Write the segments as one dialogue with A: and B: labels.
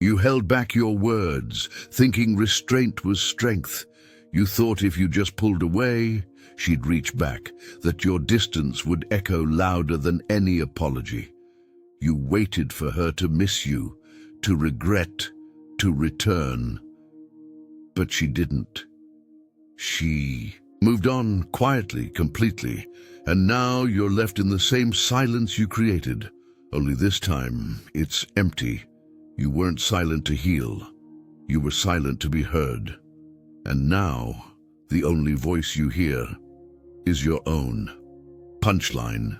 A: You held back your words, thinking restraint was strength. You thought if you just pulled away, she'd reach back, that your distance would echo louder than any apology. You waited for her to miss you, to regret, to return. But she didn't. She moved on quietly, completely, and now you're left in the same silence you created. Only this time, it's empty. You weren't silent to heal. You were silent to be heard. And now, the only voice you hear is your own. Punchline.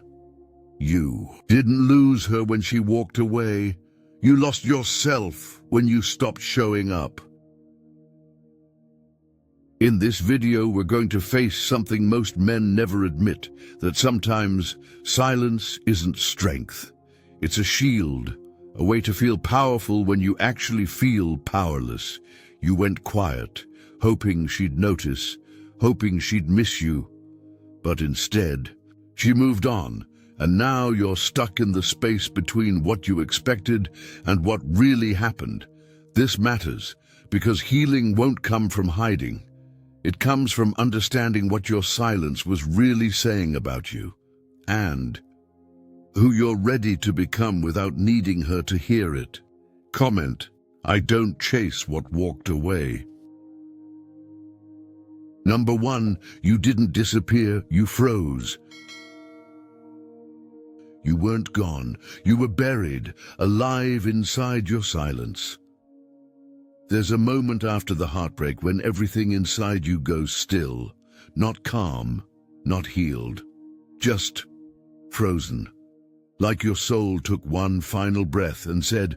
A: You didn't lose her when she walked away. You lost yourself when you stopped showing up. In this video, we're going to face something most men never admit, that sometimes silence isn't strength. It's a shield, a way to feel powerful when you actually feel powerless. You went quiet, hoping she'd notice, hoping she'd miss you. But instead, she moved on, and now you're stuck in the space between what you expected and what really happened. This matters, because healing won't come from hiding. It comes from understanding what your silence was really saying about you, and who you're ready to become without needing her to hear it. Comment, I don't chase what walked away. Number 1, you didn't disappear, you froze. You weren't gone, you were buried, alive inside your silence. There's a moment after the heartbreak when everything inside you goes still, not calm, not healed, just frozen. Like your soul took one final breath and said,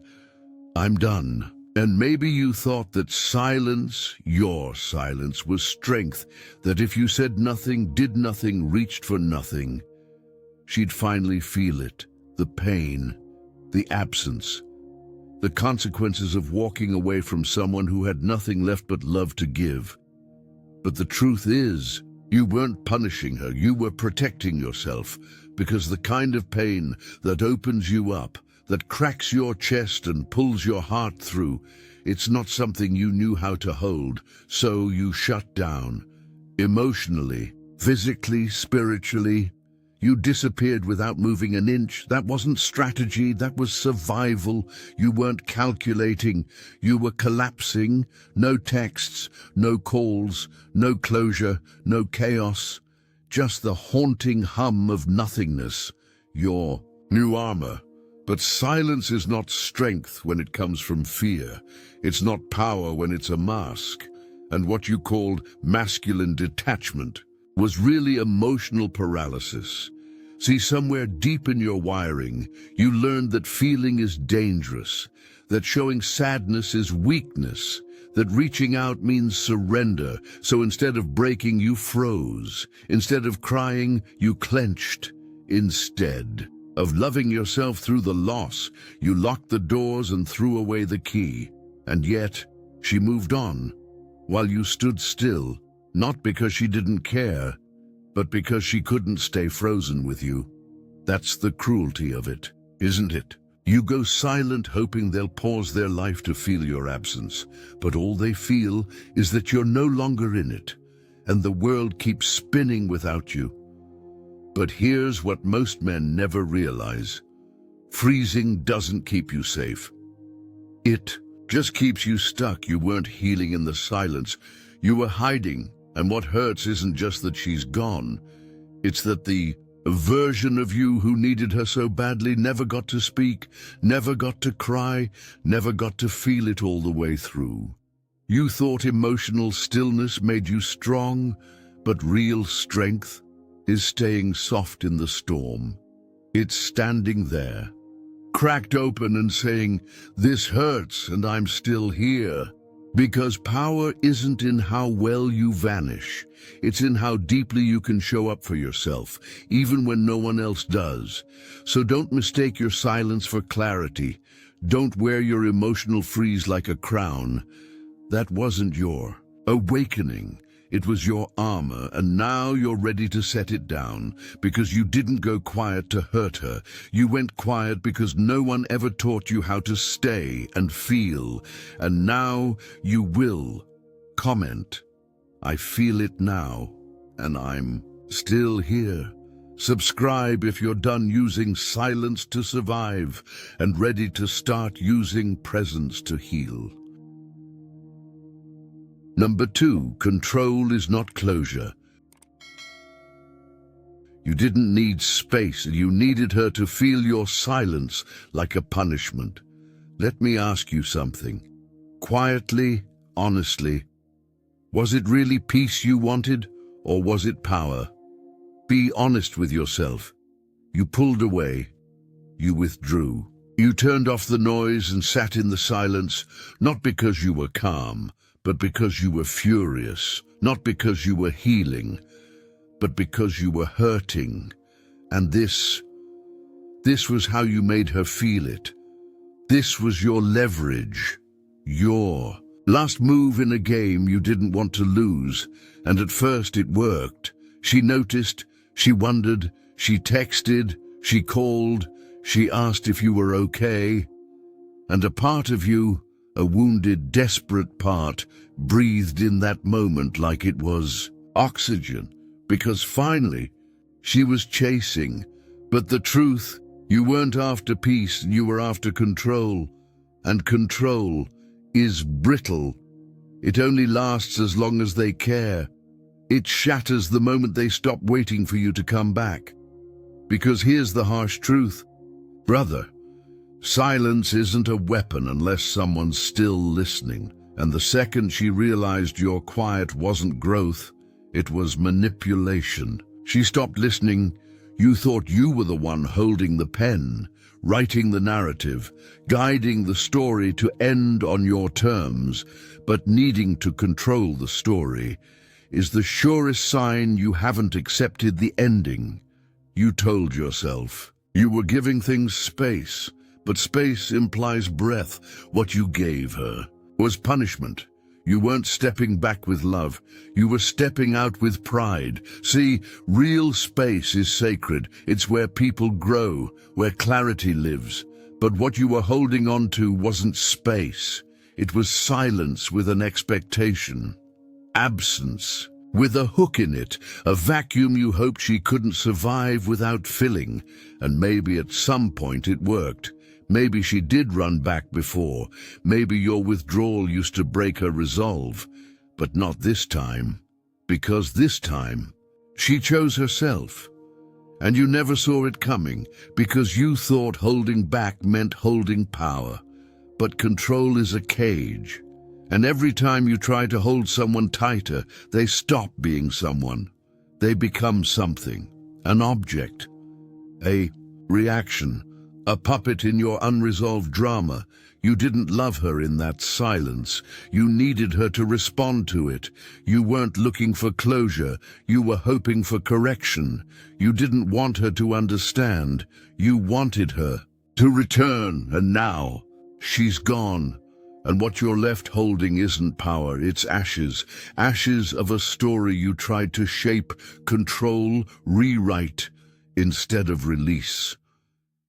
A: I'm done. And maybe you thought that silence, your silence, was strength, that if you said nothing, did nothing, reached for nothing, she'd finally feel it, the pain, the absence, the consequences of walking away from someone who had nothing left but love to give. But the truth is, you weren't punishing her, you were protecting yourself, because the kind of pain that opens you up, that cracks your chest and pulls your heart through, it's not something you knew how to hold, so you shut down. Emotionally, physically, spiritually, you disappeared without moving an inch. That wasn't strategy, that was survival. You weren't calculating, you were collapsing. No texts, no calls, no closure, no chaos. Just the haunting hum of nothingness, your new armor. But silence is not strength when it comes from fear. It's not power when it's a mask. And what you called masculine detachment was really emotional paralysis. See, somewhere deep in your wiring, you learned that feeling is dangerous, that showing sadness is weakness, that reaching out means surrender. So instead of breaking, you froze. Instead of crying, you clenched. Instead of loving yourself through the loss, you locked the doors and threw away the key. And yet, she moved on, while you stood still, not because she didn't care, but because she couldn't stay frozen with you. That's the cruelty of it, isn't it? You go silent hoping they'll pause their life to feel your absence, but all they feel is that you're no longer in it, and the world keeps spinning without you. But here's what most men never realize. Freezing doesn't keep you safe. It just keeps you stuck. You weren't healing in the silence. You were hiding. And what hurts isn't just that she's gone. It's that the version of you who needed her so badly never got to speak, never got to cry, never got to feel it all the way through. You thought emotional stillness made you strong, but real strength is staying soft in the storm. It's standing there, cracked open and saying, this hurts and I'm still here. Because power isn't in how well you vanish. It's in how deeply you can show up for yourself, even when no one else does. So don't mistake your silence for clarity. Don't wear your emotional freeze like a crown. That wasn't your awakening. It was your armor, and now you're ready to set it down because you didn't go quiet to hurt her. You went quiet because no one ever taught you how to stay and feel, and now you will. Comment, I feel it now, and I'm still here. Subscribe if you're done using silence to survive and ready to start using presence to heal. Number 2, control is not closure. You didn't need space, you needed her to feel your silence like a punishment. Let me ask you something. Quietly, honestly, was it really peace you wanted, or was it power? Be honest with yourself. You pulled away. You withdrew. You turned off the noise and sat in the silence, not because you were calm, but because you were furious, not because you were healing, but because you were hurting. And this was how you made her feel it. This was your leverage, your last move in a game you didn't want to lose, and at first it worked. She noticed, she wondered, she texted, she called, she asked if you were okay, and a part of you, a wounded, desperate part, breathed in that moment like it was oxygen, because finally she was chasing. But the truth, you weren't after peace, you were after control, and control is brittle. It only lasts as long as they care. It shatters the moment they stop waiting for you to come back. Because here's the harsh truth, brother. Silence isn't a weapon unless someone's still listening. And the second she realized your quiet wasn't growth, it was manipulation. She stopped listening. You thought you were the one holding the pen, writing the narrative, guiding the story to end on your terms, but needing to control the story is the surest sign you haven't accepted the ending. You told yourself you were giving things space, but space implies breath. What you gave her was punishment. You weren't stepping back with love. You were stepping out with pride. See, real space is sacred. It's where people grow, where clarity lives. But what you were holding on to wasn't space. It was silence with an expectation. Absence with a hook in it, a vacuum you hoped she couldn't survive without filling. And maybe at some point it worked. Maybe she did run back before. Maybe your withdrawal used to break her resolve. But not this time. Because this time, she chose herself. And you never saw it coming, because you thought holding back meant holding power. But control is a cage. And every time you try to hold someone tighter, they stop being someone. They become something, an object, a reaction, a puppet in your unresolved drama. You didn't love her in that silence. You needed her to respond to it. You weren't looking for closure. You were hoping for correction. You didn't want her to understand. You wanted her to return, and now she's gone. And what you're left holding isn't power, it's ashes. Ashes of a story you tried to shape, control, rewrite, instead of release.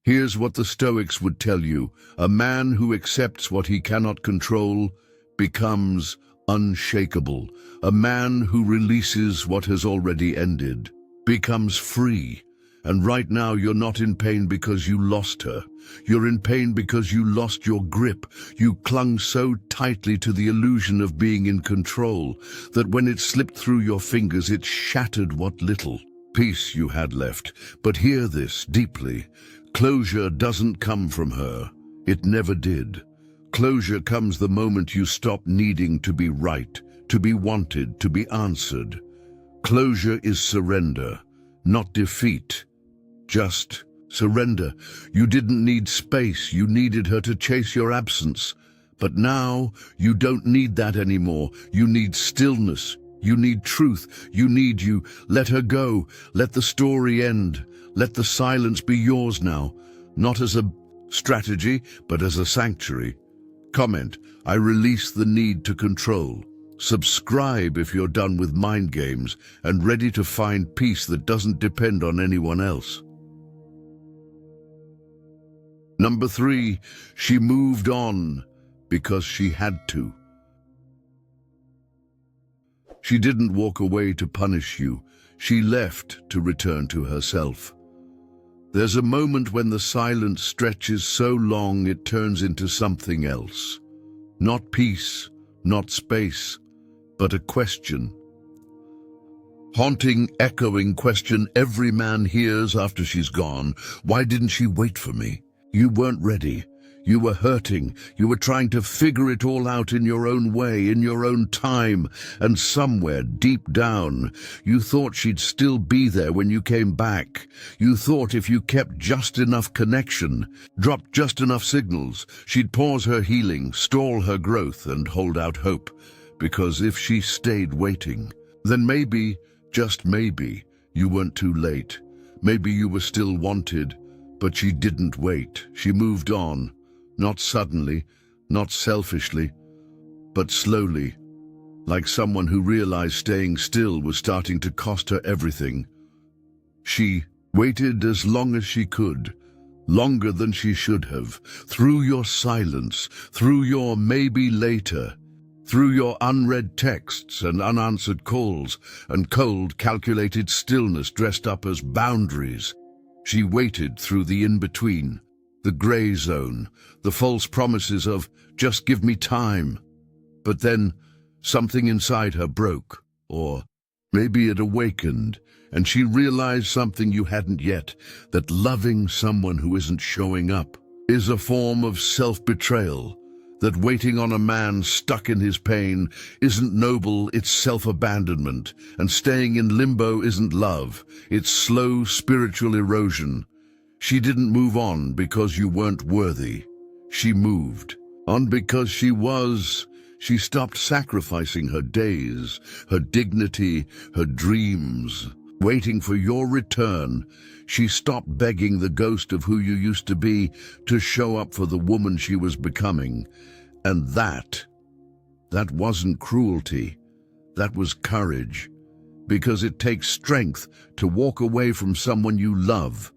A: Here's what the Stoics would tell you. A man who accepts what he cannot control becomes unshakable. A man who releases what has already ended becomes free. And right now you're not in pain because you lost her. You're in pain because you lost your grip. You clung so tightly to the illusion of being in control that when it slipped through your fingers, it shattered what little peace you had left. But hear this deeply. Closure doesn't come from her. It never did. Closure comes the moment you stop needing to be right, to be wanted, to be answered. Closure is surrender, not defeat. Just surrender. You didn't need space. You needed her to chase your absence. But now you don't need that anymore. You need stillness. You need truth. You need you. Let her go. Let the story end. Let the silence be yours now. Not as a strategy, but as a sanctuary. Comment, I release the need to control. Subscribe if you're done with mind games and ready to find peace that doesn't depend on anyone else. Number 3, she moved on because she had to. She didn't walk away to punish you. She left to return to herself. There's a moment when the silence stretches so long it turns into something else. Not peace, not space, but a question. Haunting, echoing question every man hears after she's gone. Why didn't she wait for me? You weren't ready. You were hurting. You were trying to figure it all out in your own way, in your own time. And somewhere, deep down, you thought she'd still be there when you came back. You thought if you kept just enough connection, dropped just enough signals, she'd pause her healing, stall her growth, and hold out hope. Because if she stayed waiting, then maybe, just maybe, you weren't too late. Maybe you were still wanted, but she didn't wait. She moved on. Not suddenly, not selfishly, but slowly, like someone who realized staying still was starting to cost her everything. She waited as long as she could, longer than she should have, through your silence, through your maybe later, through your unread texts and unanswered calls and cold, calculated stillness dressed up as boundaries. She waited through the in-between, the gray zone, the false promises of, just give me time. But then, something inside her broke, or maybe it awakened, and she realized something you hadn't yet, that loving someone who isn't showing up is a form of self-betrayal, that waiting on a man stuck in his pain isn't noble, it's self-abandonment, and staying in limbo isn't love, it's slow spiritual erosion. She didn't move on because you weren't worthy. She moved on because she was. She stopped sacrificing her days, her dignity, her dreams, waiting for your return. She stopped begging the ghost of who you used to be to show up for the woman she was becoming. And that wasn't cruelty. That was courage. Because it takes strength to walk away from someone you love,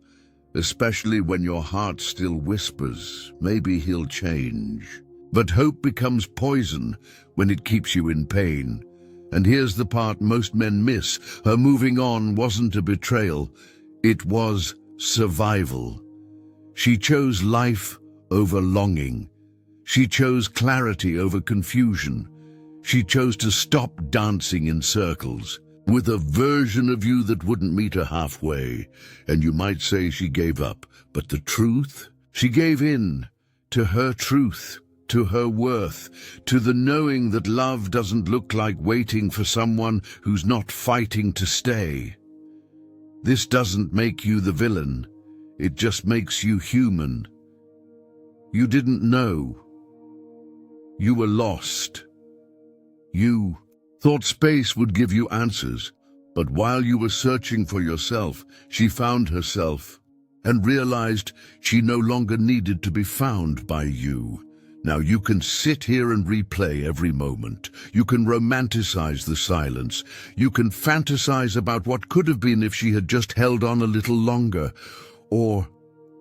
A: especially when your heart still whispers, maybe he'll change. But hope becomes poison when it keeps you in pain. And here's the part most men miss. Her moving on wasn't a betrayal. It was survival. She chose life over longing. She chose clarity over confusion. She chose to stop dancing in circles with a version of you that wouldn't meet her halfway. And you might say she gave up, but the truth? She gave in to her truth, to her worth, to the knowing that love doesn't look like waiting for someone who's not fighting to stay. This doesn't make you the villain. It just makes you human. You didn't know. You were lost. You thought space would give you answers, but while you were searching for yourself, she found herself and realized she no longer needed to be found by you. Now you can sit here and replay every moment. You can romanticize the silence. You can fantasize about what could have been if she had just held on a little longer. Or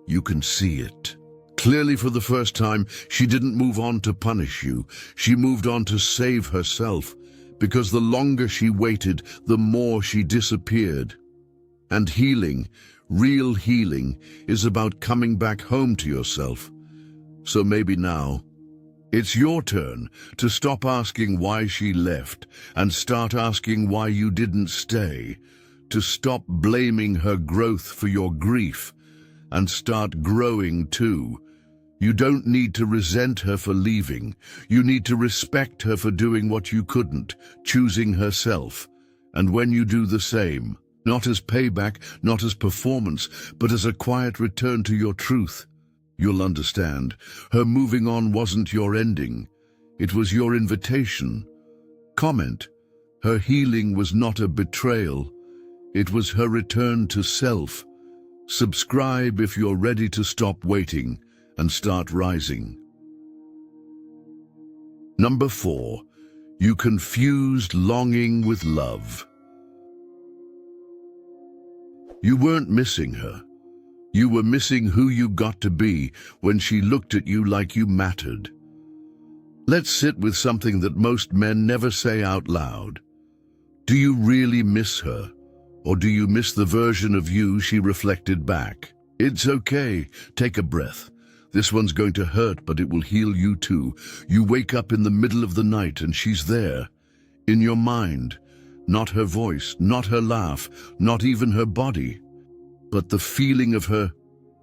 A: you can see it. Clearly, for the first time, she didn't move on to punish you. She moved on to save herself, because the longer she waited, the more she disappeared. And healing, real healing, is about coming back home to yourself. So maybe now, it's your turn to stop asking why she left and start asking why you didn't stay, to stop blaming her growth for your grief and start growing too. You don't need to resent her for leaving. You need to respect her for doing what you couldn't, choosing herself. And when you do the same, not as payback, not as performance, but as a quiet return to your truth, you'll understand. Her moving on wasn't your ending. It was your invitation. Comment. Her healing was not a betrayal. It was her return to self. Subscribe if you're ready to stop waiting and start rising. Number 4. You confused longing with love. You weren't missing her. You were missing who you got to be when she looked at you like you mattered. Let's sit with something that most men never say out loud. Do you really miss her? Or do you miss the version of you she reflected back? It's okay. Take a breath. This one's going to hurt, but it will heal you too. You wake up in the middle of the night and she's there, in your mind. Not her voice, not her laugh, not even her body, but the feeling of her,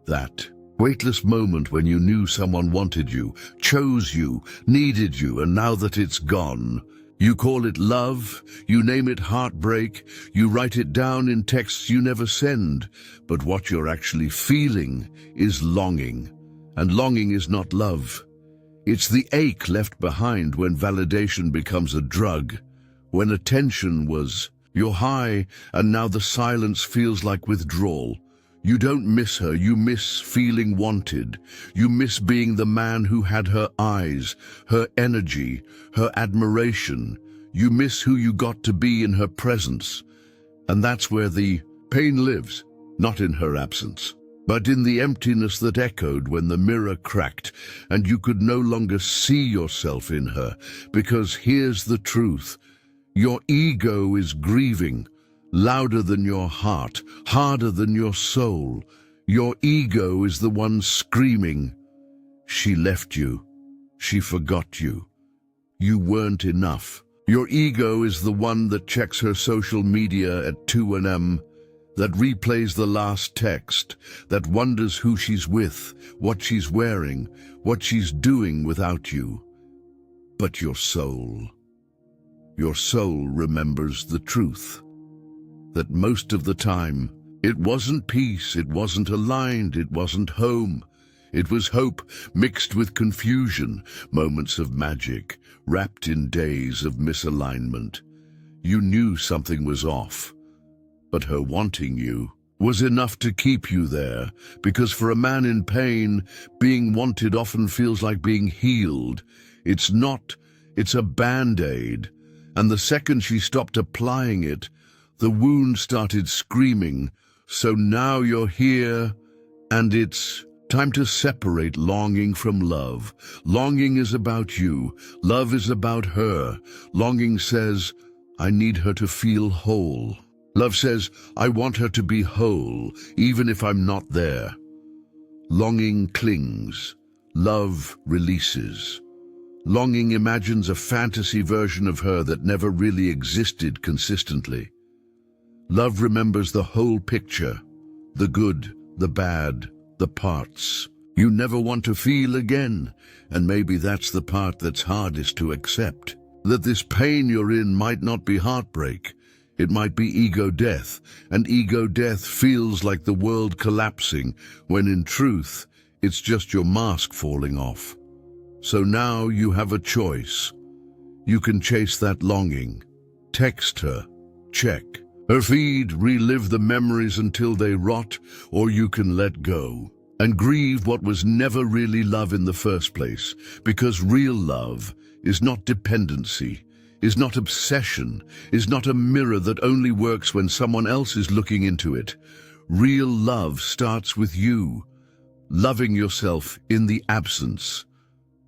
A: that weightless moment when you knew someone wanted you, chose you, needed you, and now that it's gone, you call it love, you name it heartbreak, you write it down in texts you never send, but what you're actually feeling is longing. And longing is not love. It's the ache left behind when validation becomes a drug, when attention was your high, and now the silence feels like withdrawal. You don't miss her, you miss feeling wanted. You miss being the man who had her eyes, her energy, her admiration. You miss who you got to be in her presence. And that's where the pain lives, not in her absence, but in the emptiness that echoed when the mirror cracked and you could no longer see yourself in her. Because here's the truth. Your ego is grieving, louder than your heart, harder than your soul. Your ego is the one screaming, she left you, she forgot you, you weren't enough. Your ego is the one that checks her social media at 2 a.m., that replays the last text, that wonders who she's with, what she's wearing, what she's doing without you. But your soul remembers the truth, that most of the time, it wasn't peace, it wasn't aligned, it wasn't home. It was hope mixed with confusion, moments of magic, wrapped in days of misalignment. You knew something was off, but her wanting you was enough to keep you there, because for a man in pain, being wanted often feels like being healed. It's not, it's a band-aid. And the second she stopped applying it, the wound started screaming. So now you're here, and it's time to separate longing from love. Longing is about you. Love is about her. Longing says, I need her to feel whole. Love says, I want her to be whole, even if I'm not there. Longing clings. Love releases. Longing imagines a fantasy version of her that never really existed consistently. Love remembers the whole picture, the good, the bad, the parts you never want to feel again. And maybe that's the part that's hardest to accept. That this pain you're in might not be heartbreak. It might be ego death, and ego death feels like the world collapsing, when in truth, it's just your mask falling off. So now you have a choice. You can chase that longing, text her, check her feed, relive the memories until they rot, or you can let go and grieve what was never really love in the first place, because real love is not dependency, is not obsession, is not a mirror that only works when someone else is looking into it. Real love starts with you, loving yourself in the absence,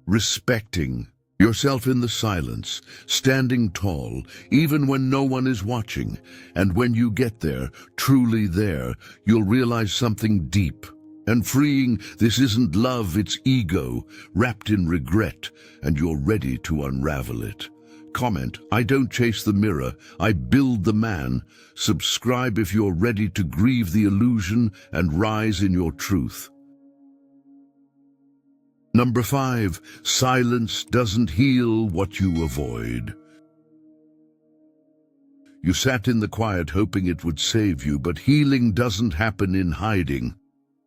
A: respecting yourself in the silence, standing tall, even when no one is watching. And when you get there, truly there, you'll realize something deep and freeing. This isn't love, it's ego, wrapped in regret, and you're ready to unravel it. Comment, I don't chase the mirror, I build the man. Subscribe if you're ready to grieve the illusion and rise in your truth. Number 5, silence doesn't heal what you avoid. You sat in the quiet hoping it would save you, but healing doesn't happen in hiding.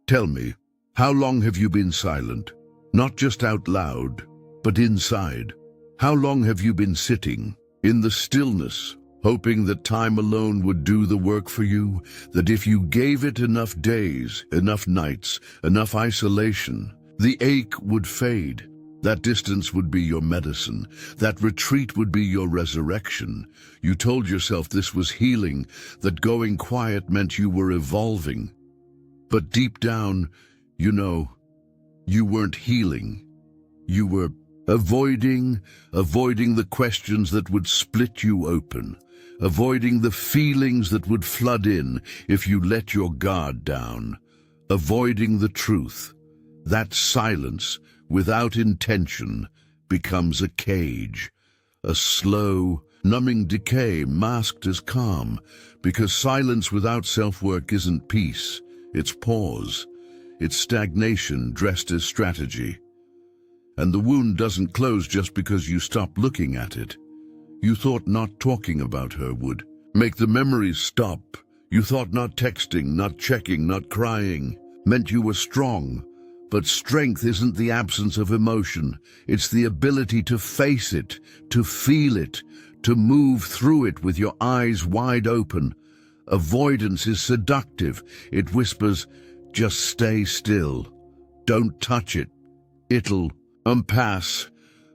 A: Tell me, how long have you been silent? Not just out loud, but inside. How long have you been sitting in the stillness, hoping that time alone would do the work for you? That if you gave it enough days, enough nights, enough isolation, the ache would fade? That distance would be your medicine. That retreat would be your resurrection. You told yourself this was healing, that going quiet meant you were evolving. But deep down, you know, you weren't healing. You were avoiding the questions that would split you open, avoiding the feelings that would flood in if you let your guard down, avoiding the truth. That silence, without intention, becomes a cage, a slow, numbing decay masked as calm, because silence without self-work isn't peace, it's pause, it's stagnation dressed as strategy. And the wound doesn't close just because you stop looking at it. You thought not talking about her would make the memories stop. You thought not texting, not checking, not crying meant you were strong. But strength isn't the absence of emotion. It's the ability to face it, to feel it, to move through it with your eyes wide open. Avoidance is seductive. It whispers, just stay still. Don't touch it. It'll pass.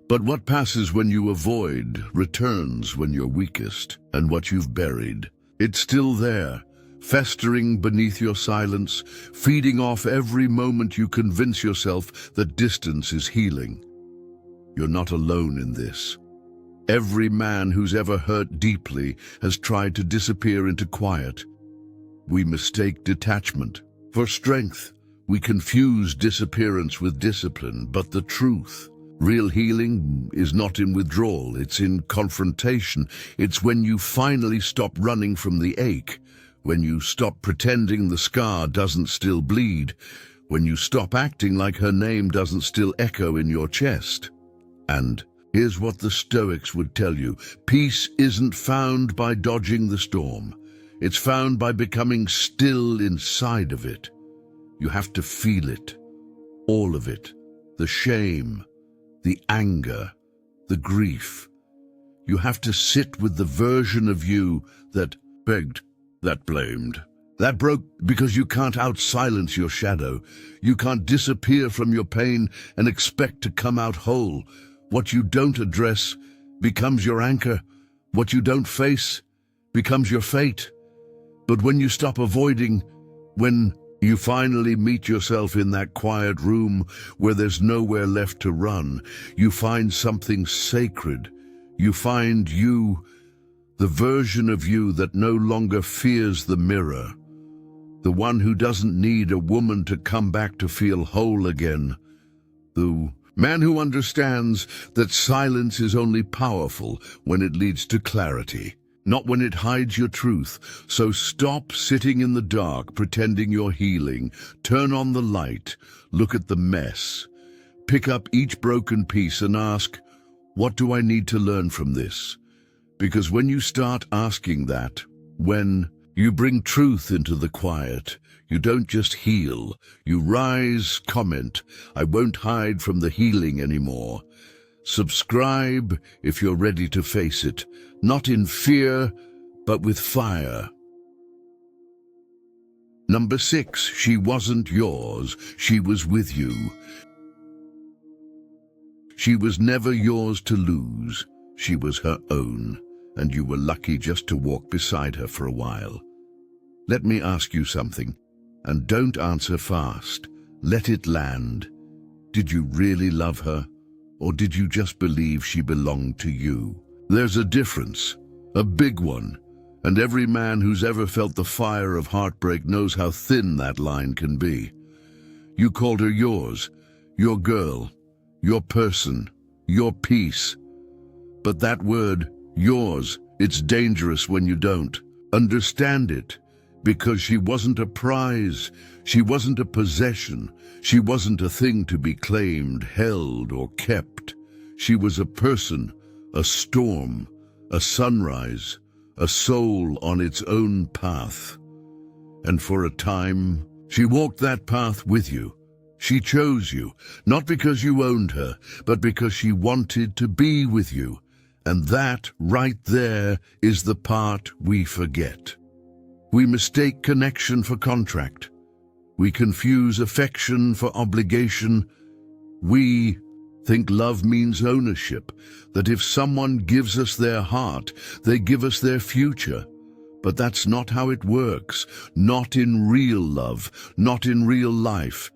A: But what passes when you avoid returns when you're weakest, and what you've buried, it's still there, festering beneath your silence, feeding off every moment you convince yourself that distance is healing. You're not alone in this. Every man who's ever hurt deeply has tried to disappear into quiet. We mistake detachment for strength. We confuse disappearance with discipline, but the truth, real healing, is not in withdrawal, it's in confrontation. It's when you finally stop running from the ache, when you stop pretending the scar doesn't still bleed, when you stop acting like her name doesn't still echo in your chest. And here's what the Stoics would tell you: peace isn't found by dodging the storm. It's found by becoming still inside of it. You have to feel it, all of it, the shame, the anger, the grief. You have to sit with the version of you that begged, that blamed, that broke, because you can't out-silence your shadow. You can't disappear from your pain and expect to come out whole. What you don't address becomes your anchor. What you don't face becomes your fate. But when you stop avoiding, when you finally meet yourself in that quiet room where there's nowhere left to run, you find something sacred. You find you, the version of you that no longer fears the mirror, the one who doesn't need a woman to come back to feel whole again, the man who understands that silence is only powerful when it leads to clarity, not when it hides your truth. So stop sitting in the dark pretending you're healing. Turn on the light, look at the mess, pick up each broken piece and ask, what do I need to learn from this? Because when you start asking that, when you bring truth into the quiet, you don't just heal, you rise, comment, I won't hide from the healing anymore. Subscribe if you're ready to face it, not in fear, but with fire. Number 6, she wasn't yours, she was with you. She was never yours to lose, she was her own, and you were lucky just to walk beside her for a while. Let me ask you something, and don't answer fast. Let it land. Did you really love her? Or did you just believe she belonged to you? There's a difference, a big one, and every man who's ever felt the fire of heartbreak knows how thin that line can be. You called her yours, your girl, your person, your peace. But that word, yours, it's dangerous when you don't understand it, because she wasn't a prize, she wasn't a possession, she wasn't a thing to be claimed, held, or kept. She was a person, a storm, a sunrise, a soul on its own path. And for a time, she walked that path with you. She chose you, not because you owned her, but because she wanted to be with you. And that, right there, is the part we forget. We mistake connection for contract. We confuse affection for obligation. We think love means ownership, that if someone gives us their heart, they give us their future. But that's not how it works, not in real love, not in real life.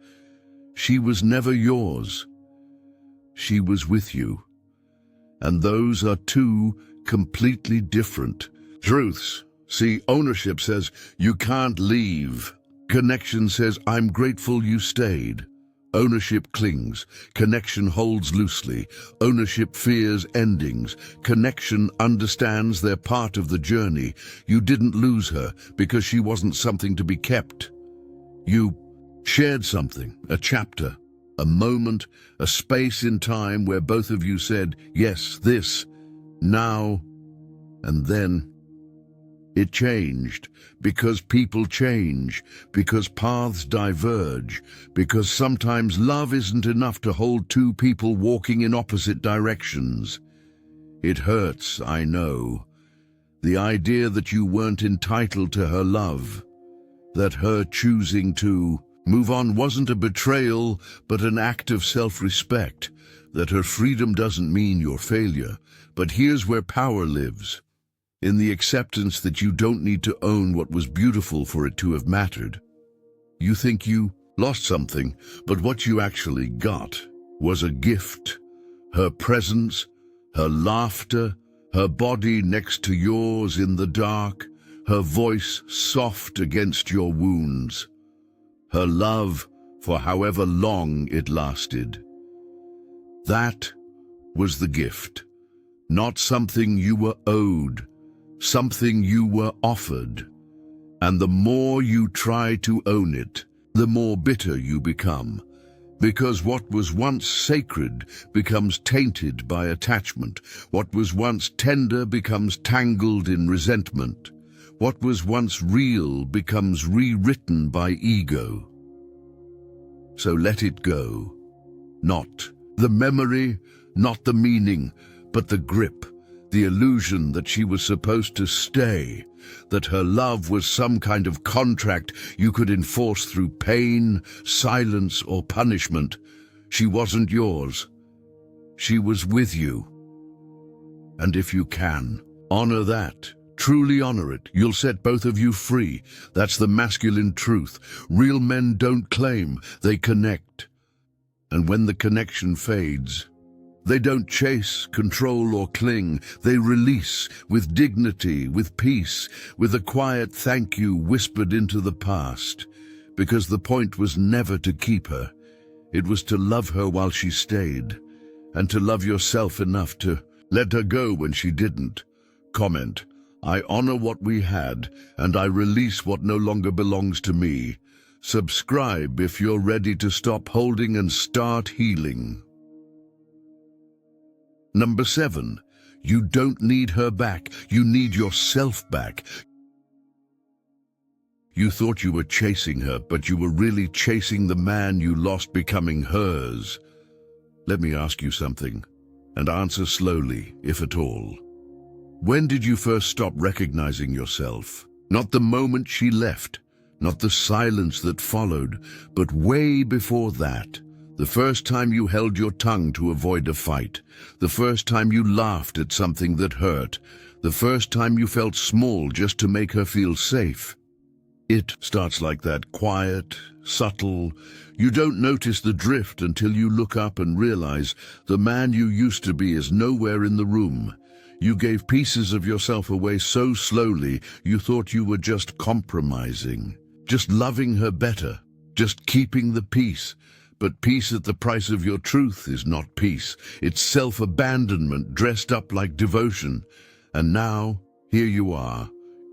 A: She was never yours. She was with you. And those are two completely different truths. See, ownership says, you can't leave. Connection says, I'm grateful you stayed. Ownership clings. Connection holds loosely. Ownership fears endings. Connection understands they're part of the journey. You didn't lose her because she wasn't something to be kept. You shared something, a chapter, a moment, a space in time where both of you said, yes, this, now, and then. It changed, because people change, because paths diverge, because sometimes love isn't enough to hold two people walking in opposite directions. It hurts, I know. The idea that you weren't entitled to her love, that her choosing to move on wasn't a betrayal, but an act of self-respect, that her freedom doesn't mean your failure. But here's where power lives. In the acceptance that you don't need to own what was beautiful for it to have mattered. You think you lost something, but what you actually got was a gift. Her presence, her laughter, her body next to yours in the dark, her voice soft against your wounds, her love for however long it lasted. That was the gift, not something you were owed, something you were offered. And the more you try to own it, the more bitter you become, because what was once sacred becomes tainted by attachment. What was once tender becomes tangled in resentment. What was once real becomes rewritten by ego. So let it go. Not the memory, not the meaning, but the grip. The illusion that she was supposed to stay, that her love was some kind of contract you could enforce through pain, silence, or punishment. She wasn't yours. She was with you. And if you can, honor that. Truly honor it. You'll set both of you free. That's the masculine truth. Real men don't claim, they connect. And when the connection fades, they don't chase, control, or cling. They release with dignity, with peace, with a quiet thank you whispered into the past. Because the point was never to keep her. It was to love her while she stayed, and to love yourself enough to let her go when she didn't. Comment, I honor what we had, and I release what no longer belongs to me. Subscribe if you're ready to stop holding and start healing. Number 7, you don't need her back, you need yourself back. You thought you were chasing her, but you were really chasing the man you lost becoming hers. Let me ask you something, and answer slowly, if at all. When did you first stop recognizing yourself? Not the moment she left, not the silence that followed, but way before that. The first time you held your tongue to avoid a fight, the first time you laughed at something that hurt, the first time you felt small just to make her feel safe. It starts like that, quiet, subtle. You don't notice the drift until you look up and realize the man you used to be is nowhere in the room. You gave pieces of yourself away so slowly you thought you were just compromising, just loving her better, just keeping the peace. But peace at the price of your truth is not peace. It's self-abandonment dressed up like devotion. And now, here you are,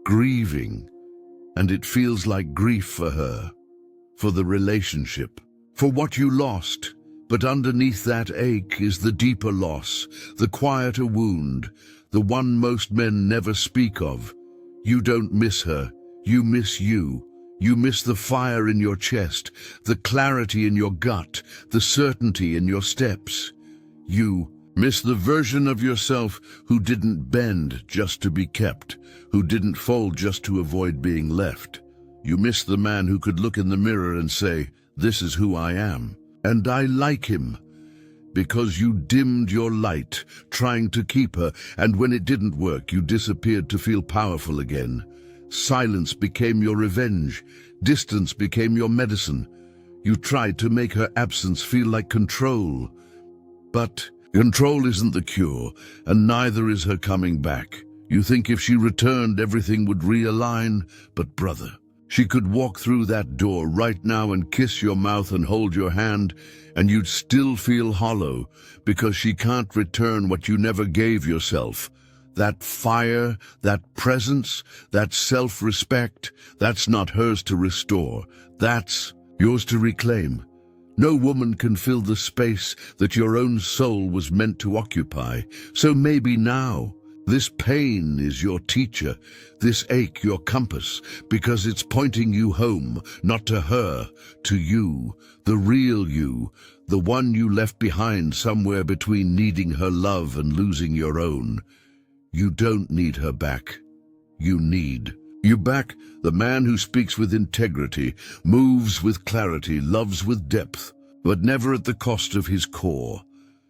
A: grieving. And it feels like grief for her, for the relationship, for what you lost. But underneath that ache is the deeper loss, the quieter wound, the one most men never speak of. You don't miss her, you miss you. You miss the fire in your chest, the clarity in your gut, the certainty in your steps. You miss the version of yourself who didn't bend just to be kept, who didn't fold just to avoid being left. You miss the man who could look in the mirror and say, this is who I am, and I like him, because you dimmed your light, trying to keep her, and when it didn't work, you disappeared to feel powerful again. Silence became your revenge. Distance became your medicine. You tried to make her absence feel like control. But control isn't the cure, and neither is her coming back. You think if she returned, everything would realign, but brother, she could walk through that door right now and kiss your mouth and hold your hand, and you'd still feel hollow, because she can't return what you never gave yourself. That fire, that presence, that self-respect, that's not hers to restore. That's yours to reclaim. No woman can fill the space that your own soul was meant to occupy. So maybe now, this pain is your teacher, this ache your compass, because it's pointing you home, not to her, to you, the real you, the one you left behind somewhere between needing her love and losing your own. You don't need her back. You need you back, the man who speaks with integrity, moves with clarity, loves with depth, but never at the cost of his core.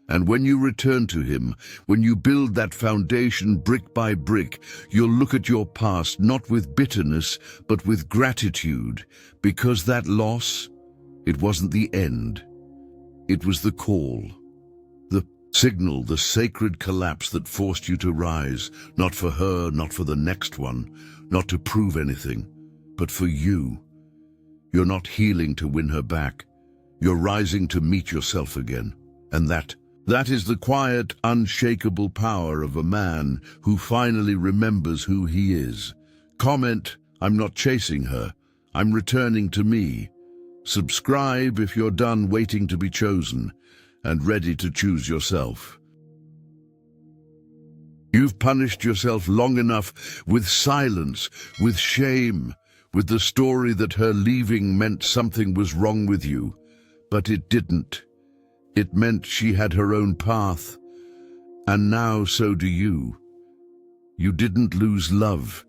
A: And when you return to him, when you build that foundation brick by brick, you'll look at your past not with bitterness, but with gratitude, because that loss, it wasn't the end. It was the call, the signal, the sacred collapse that forced you to rise, not for her, not for the next one, not to prove anything, but for you. You're not healing to win her back. You're rising to meet yourself again. And that is the quiet, unshakable power of a man who finally remembers who he is. Comment, I'm not chasing her. I'm returning to me. Subscribe if you're done waiting to be chosen and ready to choose yourself. You've punished yourself long enough with silence, with shame, with the story that her leaving meant something was wrong with you. But it didn't. It meant she had her own path, and now so do you. You didn't lose love.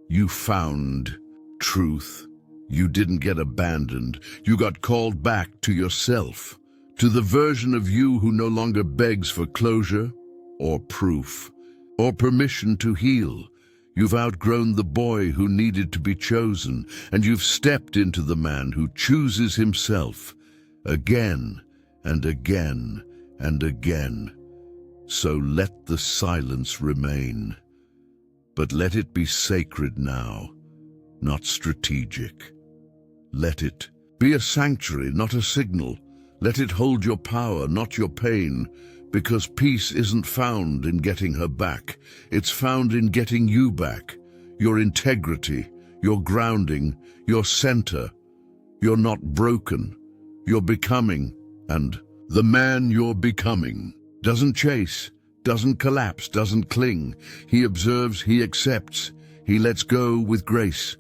A: You found truth. You didn't get abandoned. You got called back to yourself, to the version of you who no longer begs for closure or proof or permission to heal. You've outgrown the boy who needed to be chosen, and you've stepped into the man who chooses himself again and again and again. So let the silence remain, but let it be sacred now, not strategic. Let it be a sanctuary, not a signal. Let it hold your power, not your pain, because peace isn't found in getting her back. It's found in getting you back, your integrity, your grounding, your center. You're not broken. You're becoming, and the man you're becoming doesn't chase, doesn't collapse, doesn't cling. He observes, he accepts, he lets go with grace.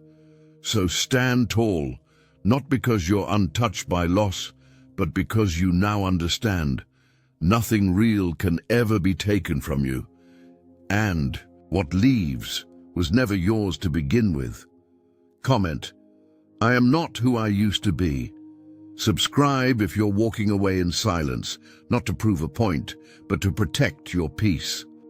A: So stand tall, not because you're untouched by loss, but because you now understand nothing real can ever be taken from you. And what leaves was never yours to begin with. Comment, I am not who I used to be. Subscribe if you're walking away in silence, not to prove a point, but to protect your peace.